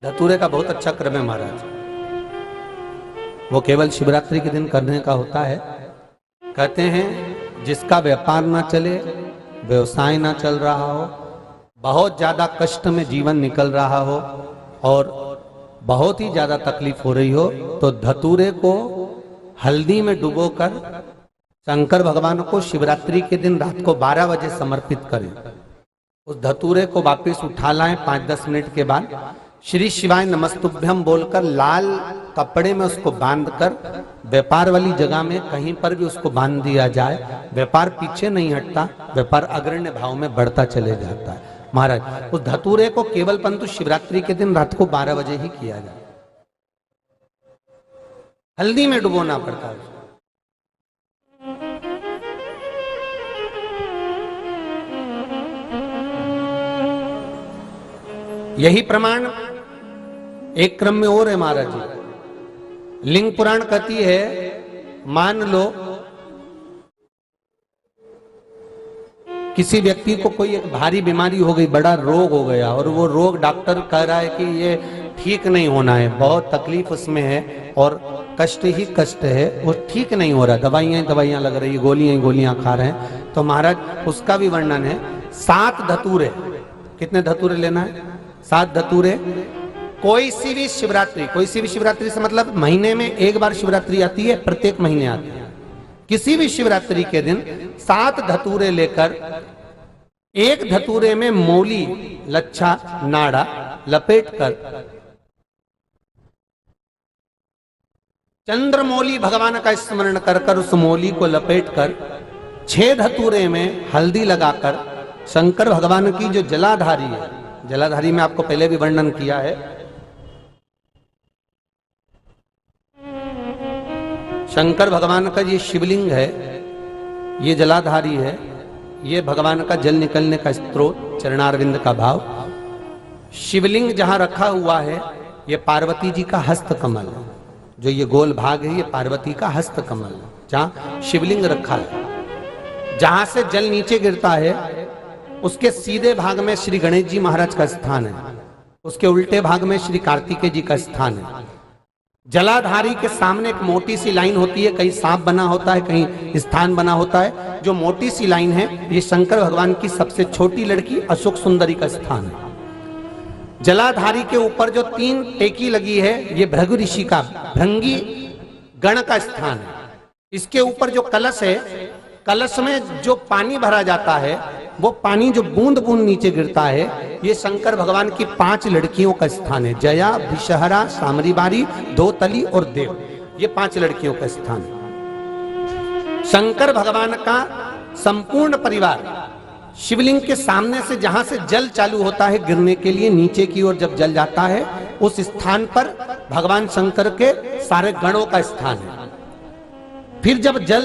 धतूरे का बहुत अच्छा क्रम है महाराज। वो केवल शिवरात्रि के दिन करने का होता है। कहते हैं जिसका व्यापार ना चले, व्यवसाय ना चल रहा हो, बहुत ज्यादा कष्ट में जीवन निकल रहा हो और बहुत ही ज्यादा तकलीफ हो रही हो, तो धतूरे को हल्दी में डुबोकर शंकर भगवान को शिवरात्रि के दिन रात को 12 बजे समर्पित करें। उस धतूरे को वापस उठा लाएं 5-10 मिनट के बाद, श्री शिवाय नमस्तुभ्यम बोलकर लाल कपड़े में उसको बांधकर व्यापार वाली जगह में कहीं पर भी उसको बांध दिया जाए। व्यापार पीछे नहीं हटता, व्यापार अग्रण्य भाव में बढ़ता चले जाता है। महाराज उस धतूरे को केवल परंतु शिवरात्रि के दिन रात को 12 बजे ही किया जाए, हल्दी में डुबोना पड़ता है। यही प्रमाण एक क्रम में और है महाराज जी। लिंग पुराण कहती है, मान लो किसी व्यक्ति को कोई एक भारी बीमारी हो गई, बड़ा रोग हो गया और वो रोग डॉक्टर कह रहा है कि ये ठीक नहीं होना है, बहुत तकलीफ उसमें है और कष्ट ही कष्ट है, वो ठीक नहीं हो रहा, दवाइयां लग रही, गोलियां खा रहे हैं। तो महाराज उसका भी वर्णन है। 7 धतूरे, कितने धतूरे लेना है? 7 धतूरे। कोई सी भी शिवरात्रि से मतलब महीने में एक बार शिवरात्रि आती है, प्रत्येक महीने आती है। किसी भी शिवरात्रि के दिन 7 धतूरे लेकर एक धतूरे में मौली, लच्छा, नाड़ा लपेटकर चंद्रमौली भगवान का स्मरण कर उस मौली को लपेटकर 6 धतूरे में हल्दी लगाकर शंकर भगवान की जो जलाधारी है, जलाधारी में आपको पहले भी वर्णन किया है, शंकर भगवान का ये शिवलिंग है, ये जलाधारी है, ये भगवान का जल निकलने का स्रोत, चरणारविंद का भाव। शिवलिंग जहां रखा हुआ है ये पार्वती जी का हस्त कमल है, जो ये गोल भाग है ये पार्वती का हस्त कमल है, जहां शिवलिंग रखा है। जहां से जल नीचे गिरता है उसके सीधे भाग में श्री गणेश जी महाराज का स्थान है, उसके उल्टे भाग में श्री कार्तिकेय जी का स्थान है। जलाधारी के सामने एक मोटी सी लाइन होती है, कहीं सांप बना होता है, कहीं स्थान बना होता है। जो मोटी सी लाइन है ये शंकर भगवान की सबसे छोटी लड़की अशोक सुंदरी का स्थान है। जलाधारी के ऊपर जो 3 टेकी लगी है ये भृगु ऋषि का, भृंगी गण का स्थान है। इसके ऊपर जो कलश है, कलश में जो पानी भरा जाता है वो पानी जो बूंद बूंद नीचे गिरता है ये शंकर भगवान की 5 लड़कियों का स्थान है। जया, विषहरा, सामरीबारी, धोतली और देव, ये 5 लड़कियों का स्थान है। शंकर भगवान का संपूर्ण परिवार शिवलिंग के सामने से जहां से जल चालू होता है गिरने के लिए नीचे की ओर जब जल जाता है उस स्थान पर भगवान शंकर के सारे गणों का स्थान है। फिर जब जल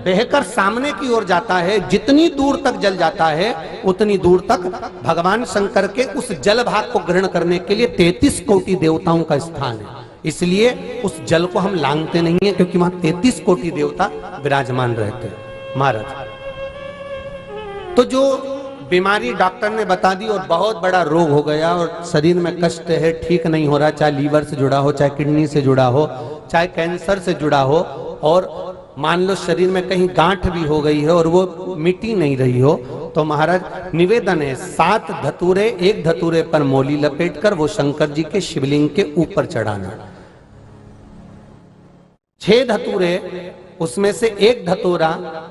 बहकर सामने की ओर जाता है, जितनी दूर तक जल जाता है उतनी दूर तक भगवान शंकर के उस जल भाग को ग्रहण करने के लिए 33 कोटि देवताओं का स्थान है। इसलिए उस जल को हम लांघते नहीं है, क्योंकि वहां 33 कोटि देवता विराजमान रहते हैं महाराज। तो जो बीमारी डॉक्टर ने बता दी और बहुत बड़ा रोग हो गया और शरीर में कष्ट है, ठीक नहीं हो रहा, चाहे लीवर से जुड़ा हो, चाहे किडनी से जुड़ा हो, चाहे कैंसर से जुड़ा हो, और मान लो शरीर में कहीं गांठ भी हो गई है और वो मिटी नहीं रही हो, तो महाराज निवेदन है 7 धतूरे, एक धतूरे पर मौली लपेटकर वो शंकर जी के शिवलिंग के ऊपर चढ़ाना। 6 धतूरे, उसमें से एक धतूरा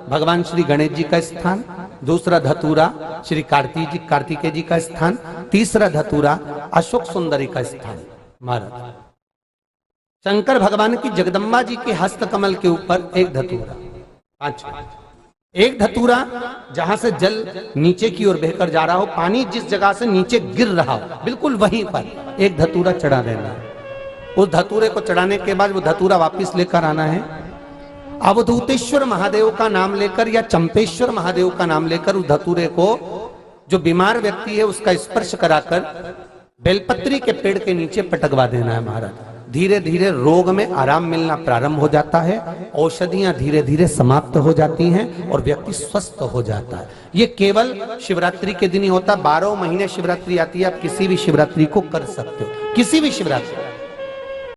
भगवान श्री गणेश जी का स्थान, दूसरा धतूरा श्री कार्तिकेय जी का स्थान, तीसरा धतूरा अशोक सुंदरी का स्थान। महाराज शंकर भगवान की जगदम्बा जी के हस्त कमल के ऊपर एक धतूरा, 5, एक धतूरा जहां से जल नीचे की ओर बहकर जा रहा हो, पानी जिस जगह से नीचे गिर रहा हो बिल्कुल वहीं पर एक धतूरा चढ़ा देना है। उस धतूरे को चढ़ाने के बाद वो धतूरा वापिस लेकर आना है। अवधूतेश्वर महादेव का नाम लेकर या चंपेश्वर महादेव का नाम लेकर उस धतूरे को जो बीमार व्यक्ति है उसका स्पर्श कराकर बेलपत्री के पेड़ के नीचे पटकवा देना है महाराज। धीरे धीरे रोग में आराम मिलना प्रारंभ हो जाता है, औषधियां धीरे धीरे समाप्त हो जाती हैं और व्यक्ति स्वस्थ हो जाता है। ये केवल शिवरात्रि के दिन ही होता। 12 महीने शिवरात्रि आती है, आप किसी भी शिवरात्रि को कर सकते हो, किसी भी शिवरात्रि।